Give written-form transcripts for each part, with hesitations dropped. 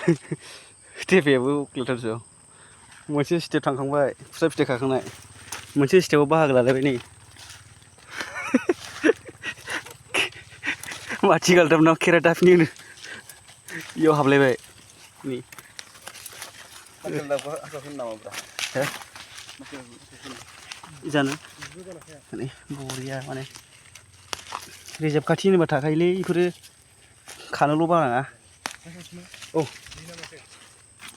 टेपेयाबो उखिलथारसो मोनसे स्टेप थांखांबाय फिसा फिथाइ खाखांनाय मोनसे स्टेपआव बाहागो लालायबाय नै माथि गालदाबनाव खेरा दाफिनि होनो इयाव हाबलायबाय नै जानो माने बरिया माने रिजार्भ खाथि होनोबा थाखायोलै इफोरो खानोल' बानाङा औ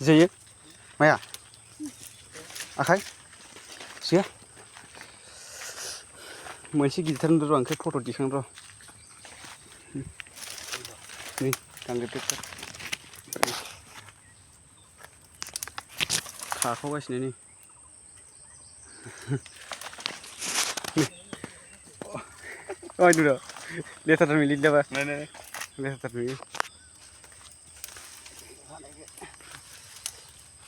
जायो माया आखाइ सिया मोनसे गिदिरथारनो र' आंखौ फट' दिखां र' नै दांग्रोदो खाखावगासिनो नै ओइ नुदो लेथारथार नुयोलै दाबा लेथारथार नुयो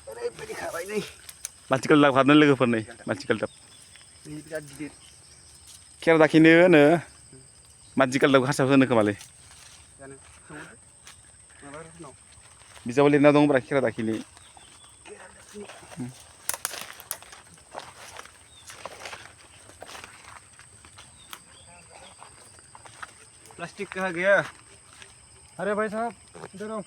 ओरैबायदि खाबाय नै माथि गालदाब खारनो लोगोफोर नै माथि गालदाब बिराद गिदिर खेरा दाखिनो होनो माथि गालदाब हारसायावसो होनो खोमालै जानो सोंहरदो माबाफोरनाव बिजाबाव लिरना दंब्रा खेरा दाखिनि प्लास्टिक कहाँ गया अरे भाई साहब इधर आओ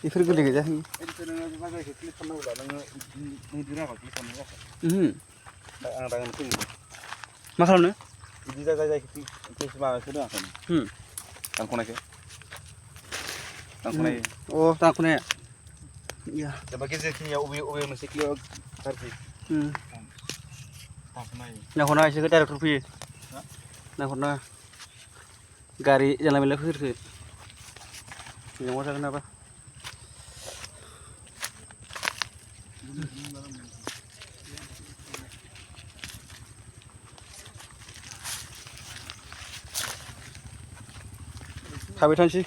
इफोर गोरलै गोजा मा खालामनो बिदि जायखौ माबाखौ रोङाखै दानख'नायखौ दानख'नाय अ दानख'नाया जेनेबा गेजेरखिनियाव अबे मोनसे खिलियाव गाज्रि नाहरना इसोरखौ डाइरेक्टर फैयो नाहरना गारि जानला मेनला फैफोरखो लेंहरजागोन नाबा खाबाय थानोसै